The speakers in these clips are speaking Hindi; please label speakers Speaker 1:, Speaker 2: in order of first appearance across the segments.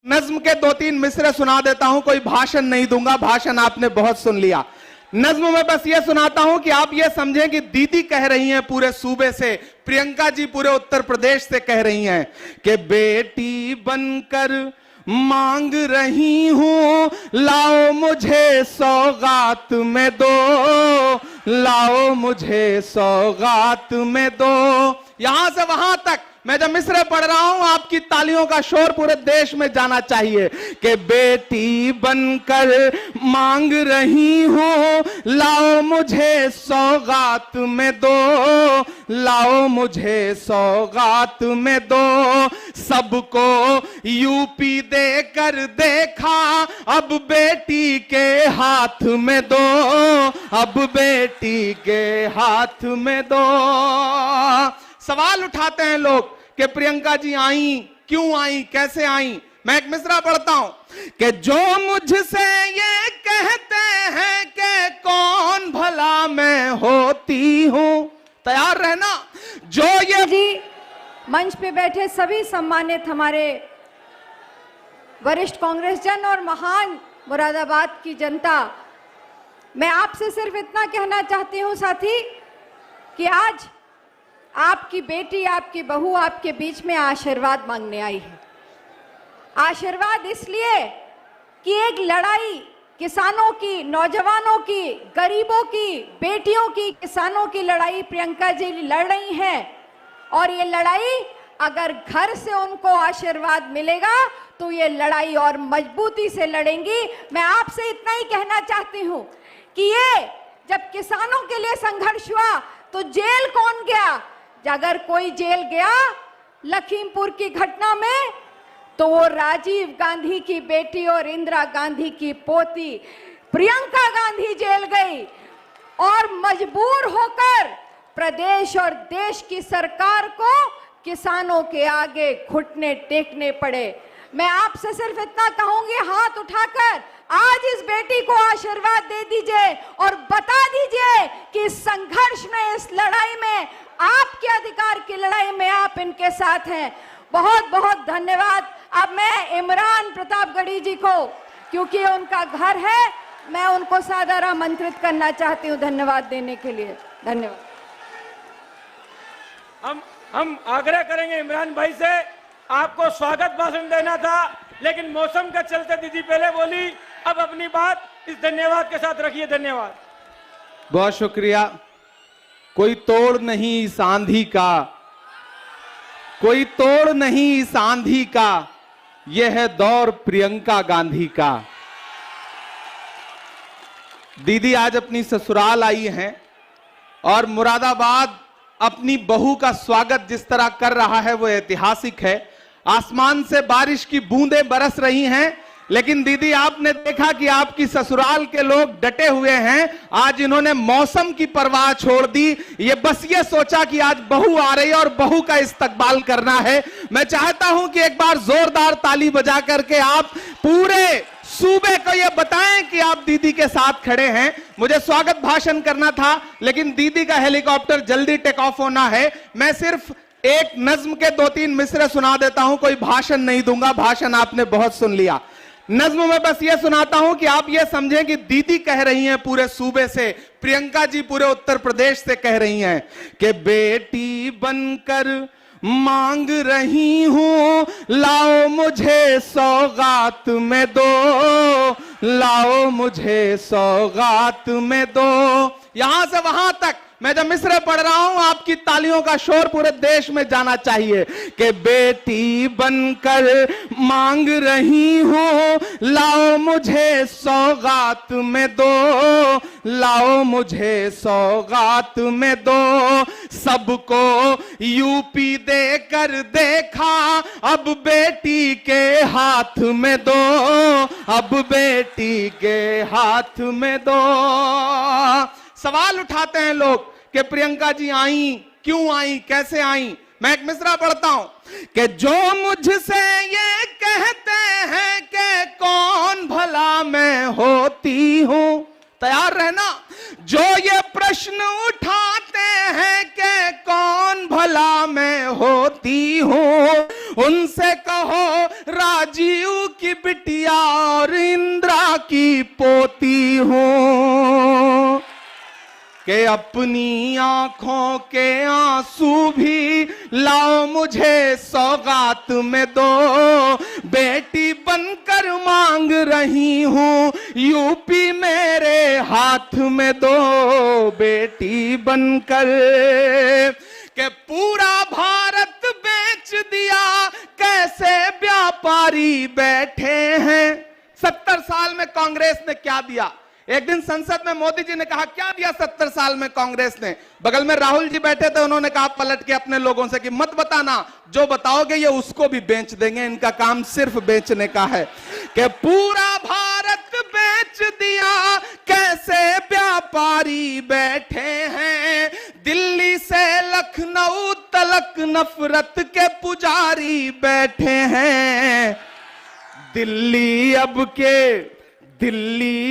Speaker 1: नज्म के 2-3 मिसरे सुना देता हूं, कोई भाषण नहीं दूंगा, भाषण आपने बहुत सुन लिया। नज्म में बस ये सुनाता हूं कि आप ये समझें कि दीदी कह रही हैं पूरे सूबे से, प्रियंका जी पूरे उत्तर प्रदेश से कह रही हैं कि बेटी बनकर मांग रही हूं, लाओ मुझे सौगात में दो, लाओ मुझे सौगात में दो। यहां से वहां तक मैं जब मिसरे पढ़ रहा हूं, आपकी तालियों का शोर पूरे देश में जाना चाहिए कि बेटी बनकर मांग रही हूं, लाओ मुझे सौगात में दो, लाओ मुझे सौगात में दो। सबको यूपी देकर देखा, अब बेटी के हाथ में दो, अब बेटी के हाथ में दो। सवाल उठाते हैं लोग कि प्रियंका जी आई, क्यों आई, कैसे आई। मैं एक मिसरा पढ़ता हूं कि जो मुझसे ये कहते हैं कि कौन भला मैं होती हूं, तैयार रहना। जो ये
Speaker 2: जी मंच पे बैठे सभी सम्मानित हमारे वरिष्ठ कांग्रेस जन और महान मुरादाबाद की जनता, मैं आपसे सिर्फ इतना कहना चाहती हूं साथी कि आज आपकी बेटी, आपकी बहू आपके बीच में आशीर्वाद मांगने आई है। आशीर्वाद इसलिए कि एक लड़ाई किसानों की, नौजवानों की, गरीबों की, बेटियों की, किसानों की लड़ाई प्रियंका जी लड़ रही हैं, और ये लड़ाई अगर घर से उनको आशीर्वाद मिलेगा तो ये लड़ाई और मजबूती से लड़ेंगी। मैं आपसे इतना ही कहना चाहती हूँ कि ये जब किसानों के लिए संघर्ष हुआ तो जेल कौन गया? अगर कोई जेल गया लखीमपुर की घटना में तो वो राजीव गांधी की बेटी और इंदिरा गांधी की पोती प्रियंका गांधी जेल गई, और मजबूर होकर प्रदेश और देश की सरकार को किसानों के आगे घुटने टेकने पड़े। मैं आपसे सिर्फ इतना कहूंगी, हाथ उठाकर आज इस बेटी को आशीर्वाद दे दीजिए और बता दीजिए कि इस संघर्ष में, इस लड़ाई में, आपके अधिकार की लड़ाई में आप इनके साथ हैं। बहुत बहुत धन्यवाद। अब मैं इमरान प्रतापगढ़ी जी को, क्योंकि उनका घर है, मैं उनको सादर आमंत्रित करना चाहती हूं धन्यवाद देने के लिए। धन्यवाद।
Speaker 3: हम आग्रह करेंगे इमरान भाई से, आपको स्वागत भाषण देना था लेकिन मौसम के चलते दीदी पहले बोली, अब अपनी बात इस धन्यवाद के साथ रखिए। धन्यवाद,
Speaker 1: बहुत शुक्रिया। कोई तोड़ नहीं इस आंधी का, कोई तोड़ नहीं इस आंधी का, यह है दौर प्रियंका गांधी का। दीदी आज अपनी ससुराल आई हैं और मुरादाबाद अपनी बहू का स्वागत जिस तरह कर रहा है वो ऐतिहासिक है। आसमान से बारिश की बूंदें बरस रही हैं, लेकिन दीदी आपने देखा कि आपकी ससुराल के लोग डटे हुए हैं। आज इन्होंने मौसम की परवाह छोड़ दी, ये बस ये सोचा कि आज बहू आ रही है और बहू का इस्तकबाल करना है। मैं चाहता हूं कि एक बार जोरदार ताली बजा करके आप पूरे सूबे को ये बताएं कि आप दीदी के साथ खड़े हैं। मुझे स्वागत भाषण करना था लेकिन दीदी का हेलीकॉप्टर जल्दी टेक ऑफ होना है। मैं सिर्फ एक नज्म के 2-3 मिसरे सुना देता हूं, कोई भाषण नहीं दूंगा, भाषण आपने बहुत सुन लिया। नज्म में बस ये सुनाता हूं कि आप ये समझें कि दीदी कह रही हैं पूरे सूबे से, प्रियंका जी पूरे उत्तर प्रदेश से कह रही हैं कि बेटी बनकर मांग रही हूं, लाओ मुझे सौगात में दो, लाओ मुझे सौगात में दो। यहां से वहां तक मैं जब मिसरे पढ़ रहा हूं, आपकी तालियों का शोर पूरे देश में जाना चाहिए कि बेटी बनकर मांग रही हूं, लाओ मुझे सौगात में दो, लाओ मुझे सौगात में दो। सबको यूपी देकर देखा, अब बेटी के हाथ में दो, अब बेटी के हाथ में दो। सवाल उठाते हैं लोग कि प्रियंका जी आई, क्यों आई, कैसे आई। मैं एक मिसरा पढ़ता हूं कि जो मुझसे ये कहते हैं कि कौन भला मैं होती हूं, तैयार रहना। जो ये प्रश्न प्रश्न उठाते हैं कि कौन भला मैं होती हूँ। उनसे कहो राजीव की बिटिया और इंदिरा की पोती हूँ कि अपनी आंखों के आंसू भी लाओ मुझे सौगात में दो। बेटी बनकर मांग रही हूं यूपी मेरे हाथ में दो। बेटी बनकर के पूरा भारत बेच दिया कैसे व्यापारी बैठे हैं। 70 साल में कांग्रेस ने क्या दिया? एक दिन संसद में मोदी जी ने कहा क्या दिया 70 साल में कांग्रेस ने। बगल में राहुल जी बैठे थे, उन्होंने कहा पलट के अपने लोगों से कि मत बताना, जो बताओगे ये उसको भी बेच देंगे, इनका काम सिर्फ बेचने का है। कि पूरा भारत बेच दिया कैसे व्यापारी बैठे हैं। दिल्ली से लखनऊ तलक नफरत के पुजारी बैठे हैं। दिल्ली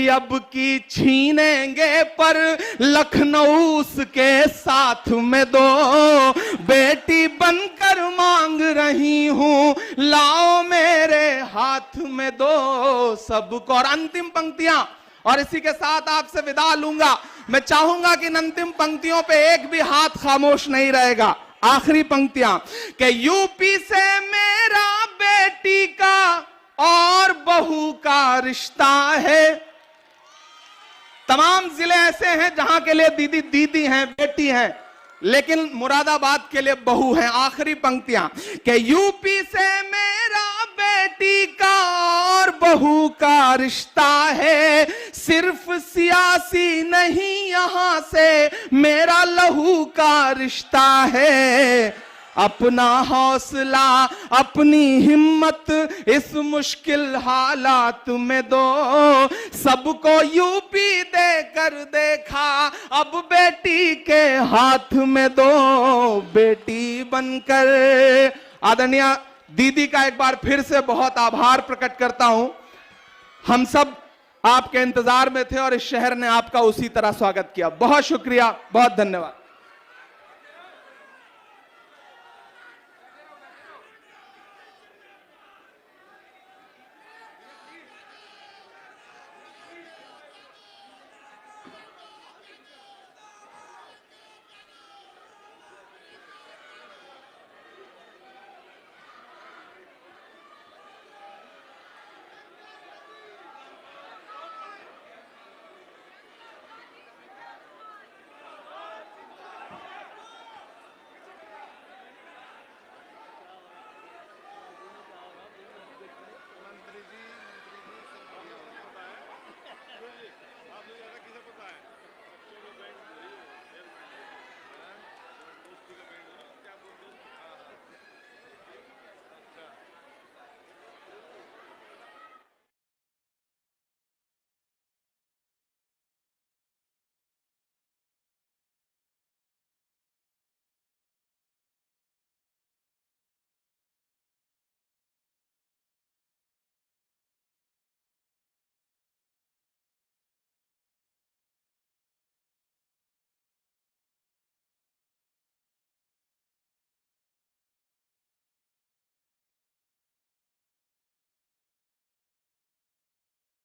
Speaker 1: अब की छीनेंगे पर लखनऊ उसके साथ में दो। बेटी बनकर मांग रही हूं लाओ मेरे हाथ में दो सबको। और अंतिम पंक्तियां, और इसी के साथ आपसे विदा लूंगा। मैं चाहूंगा कि इन अंतिम पंक्तियों पे एक भी हाथ खामोश नहीं रहेगा। आखिरी पंक्तियां कि यूपी से मेरा बेटी का और बहू का रिश्ता है। तमाम जिले ऐसे हैं जहां के लिए दीदी दीदी हैं, बेटी हैं, लेकिन मुरादाबाद के लिए बहू हैं। आखिरी पंक्तियां कि यूपी से मेरा बेटी का और बहू का रिश्ता है। सिर्फ सियासी नहीं यहां से मेरा लहू का रिश्ता है। अपना हौसला अपनी हिम्मत इस मुश्किल हालात में दो। सबको यूपी देकर देखा अब बेटी के हाथ में दो। बेटी बनकर। आदरणीय दीदी का एक बार फिर से बहुत आभार प्रकट करता हूं। हम सब आपके इंतजार में थे और इस शहर ने आपका उसी तरह स्वागत किया। बहुत शुक्रिया, बहुत धन्यवाद।